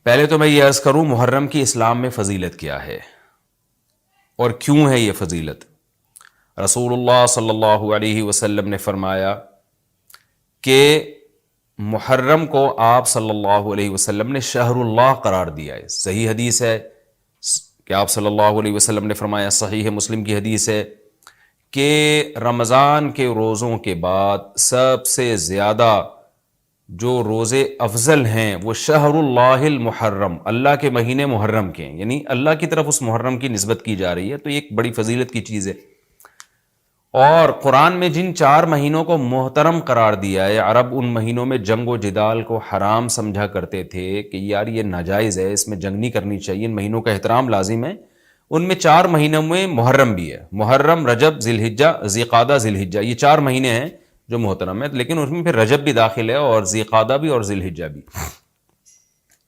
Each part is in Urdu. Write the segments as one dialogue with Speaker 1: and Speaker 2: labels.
Speaker 1: پہلے تو میں یہ عرض کروں محرم کی اسلام میں فضیلت کیا ہے اور کیوں ہے یہ فضیلت۔ رسول اللہ صلی اللہ علیہ وسلم نے فرمایا کہ محرم کو آپ صلی اللہ علیہ وسلم نے شہر اللہ قرار دیا ہے۔ صحیح حدیث ہے کہ آپ صلی اللہ علیہ وسلم نے فرمایا، صحیح مسلم کی حدیث ہے کہ رمضان کے روزوں کے بعد سب سے زیادہ جو روزے افضل ہیں وہ شہر اللہ المحرم، اللہ کے مہینے محرم کے ہیں، یعنی اللہ کی طرف اس محرم کی نسبت کی جا رہی ہے، تو یہ ایک بڑی فضیلت کی چیز ہے۔ اور قرآن میں جن 4 مہینوں کو محترم قرار دیا ہے، عرب ان مہینوں میں جنگ و جدال کو حرام سمجھا کرتے تھے کہ یار یہ ناجائز ہے، اس میں جنگ نہیں کرنی چاہیے، ان مہینوں کا احترام لازم ہے۔ ان میں 4 مہینوں میں محرم بھی ہے، محرم، رجب، ذی الحجہ، ذی قعدہ، ذی الحجہ، یہ 4 مہینے ہیں جو محترم ہے، لیکن اس میں پھر رجب بھی داخل ہے اور ذی قعدہ بھی اور ذی الحجہ بھی،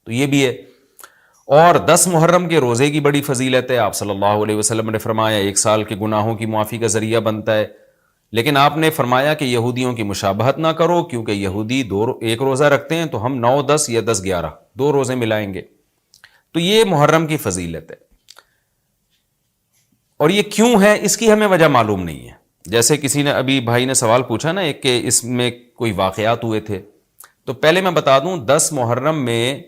Speaker 1: تو یہ بھی ہے۔ اور 10 محرم کے روزے کی بڑی فضیلت ہے۔ آپ صلی اللہ علیہ وسلم نے فرمایا 1 سال کے گناہوں کی معافی کا ذریعہ بنتا ہے، لیکن آپ نے فرمایا کہ یہودیوں کی مشابہت نہ کرو، کیونکہ یہودی ایک روزہ رکھتے ہیں تو ہم 9، 10 یا 10، 11 2 روزے ملائیں گے۔ تو یہ محرم کی فضیلت ہے، اور یہ کیوں ہے اس کی ہمیں وجہ معلوم نہیں ہے۔ جیسے کسی نے ابھی بھائی نے سوال پوچھا نا ایک کہ اس میں کوئی واقعات ہوئے تھے، تو پہلے میں بتا دوں 10 محرم میں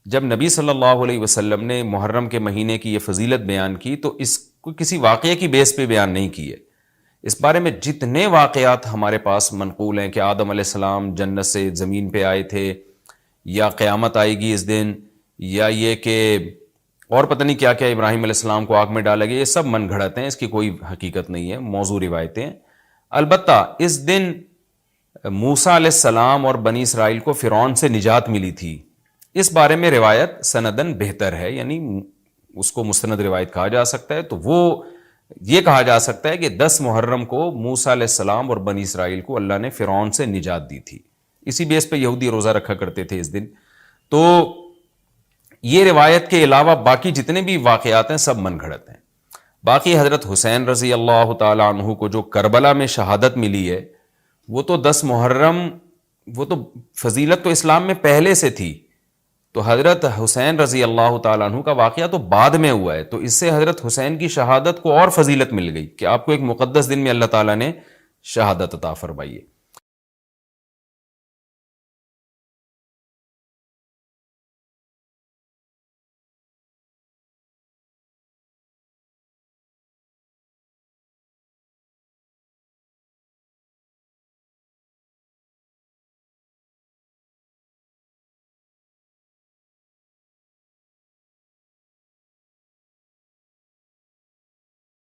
Speaker 1: جب نبی صلی اللہ علیہ وسلم نے محرم کے مہینے کی یہ فضیلت بیان کی تو اس کو کسی واقعے کی بیس پہ بیان نہیں کی ہے۔ اس بارے میں جتنے واقعات ہمارے پاس منقول ہیں کہ آدم علیہ السلام جنت سے زمین پہ آئے تھے، یا قیامت آئے گی اس دن، یا یہ کہ اور پتہ نہیں کیا کیا، ابراہیم علیہ السلام کو آگ میں ڈالا گیا، یہ سب من گھڑت ہیں، اس کی کوئی حقیقت نہیں ہے، موضوع روایتیں ہیں۔ البتہ اس دن موسیٰ علیہ السلام اور بنی اسرائیل کو فرعون سے نجات ملی تھی، اس بارے میں روایت سندن بہتر ہے، یعنی اس کو مستند روایت کہا جا سکتا ہے۔ تو وہ یہ کہا جا سکتا ہے کہ 10 محرم کو موسیٰ علیہ السلام اور بنی اسرائیل کو اللہ نے فرعون سے نجات دی تھی، اسی بیس پہ یہودی روزہ رکھا کرتے تھے اس دن۔ تو یہ روایت کے علاوہ باقی جتنے بھی واقعات ہیں سب من گھڑت ہیں۔ باقی حضرت حسین رضی اللہ تعالی عنہ کو جو کربلا میں شہادت ملی ہے، وہ تو 10 محرم، وہ تو فضیلت تو اسلام میں پہلے سے تھی، تو حضرت حسین رضی اللہ تعالیٰ عنہ کا واقعہ تو بعد میں ہوا ہے، تو اس سے حضرت حسین کی شہادت کو اور فضیلت مل گئی کہ آپ کو ایک مقدس دن میں اللہ تعالیٰ نے شہادت عطا فرمائی ہے۔